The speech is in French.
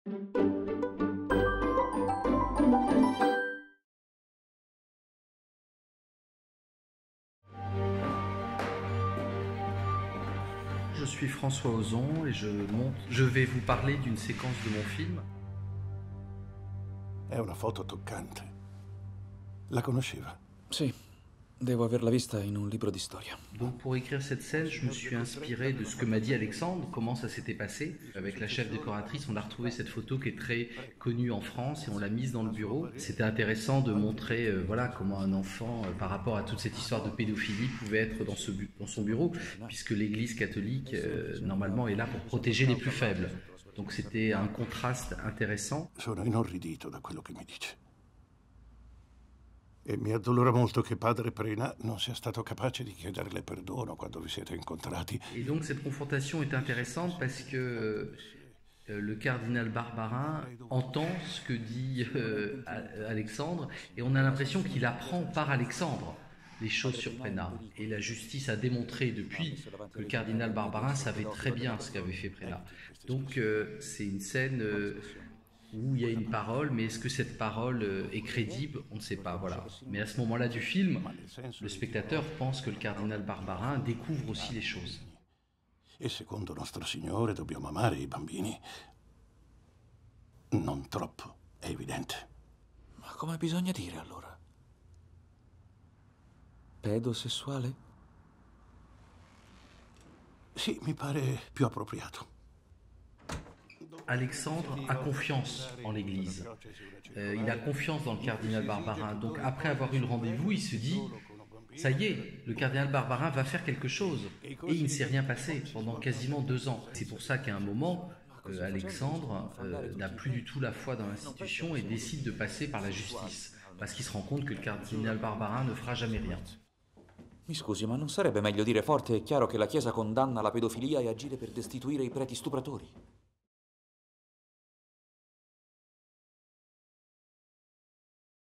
Je suis François Ozon et je vais vous parler d'une séquence de mon film. È una foto toccante. La conosceva? Sì, devo averla vista in un libro di storia. Donc pour écrire cette scène, je me suis inspiré de ce que m'a dit Alexandre, comment ça s'était passé. Avec la chef décoratrice, on a retrouvé cette photo qui est très connue en France et on l'a mise dans le bureau. C'était intéressant de montrer voilà, comment un enfant, par rapport à toute cette histoire de pédophilie, pouvait être dans son bureau, puisque l'Église catholique, normalement, est là pour protéger les plus faibles. Donc c'était un contraste intéressant. Sono inorridito da quello che mi dice. E mi addolora molto che padre Prena non sia stato capace di chiederle perdono quando vi siete incontrati. Et donc cette confrontation est intéressante parce que le cardinal Barbarin entend ce que dit Alexandre et on a l'impression qu'il apprend par Alexandre les choses sur Prena. Et la justice a démontré depuis que le cardinal Barbarin savait très bien ce qu'avait fait Prena. Donc c'est une scène où il y a une parole, mais est-ce que cette parole est crédible? On ne sait pas, voilà. Mais à ce moment-là du film, le spectateur pense que le cardinal Barbarin découvre aussi les choses. E secondo Nostro Signore dobbiamo amare i bambini. Non troppo, è evidente. Ma come bisogna dire allora? Pedosessuale? Sì, mi pare più appropriato. Alexandre a confiance en l'Église. Il a confiance dans le cardinal Barbarin. Donc après avoir eu le rendez-vous, il se dit, ça y est, le cardinal Barbarin va faire quelque chose. Et il ne s'est rien passé pendant quasiment 2 ans. C'est pour ça qu'à un moment, Alexandre n'a plus du tout la foi dans l'institution et décide de passer par la justice. Parce qu'il se rend compte que le cardinal Barbarin ne fera jamais rien. Mi scusi, ma non sarebbe meglio dire forte e chiaro che la Chiesa condanna la pedofilia e agire per destituire i preti stupratori?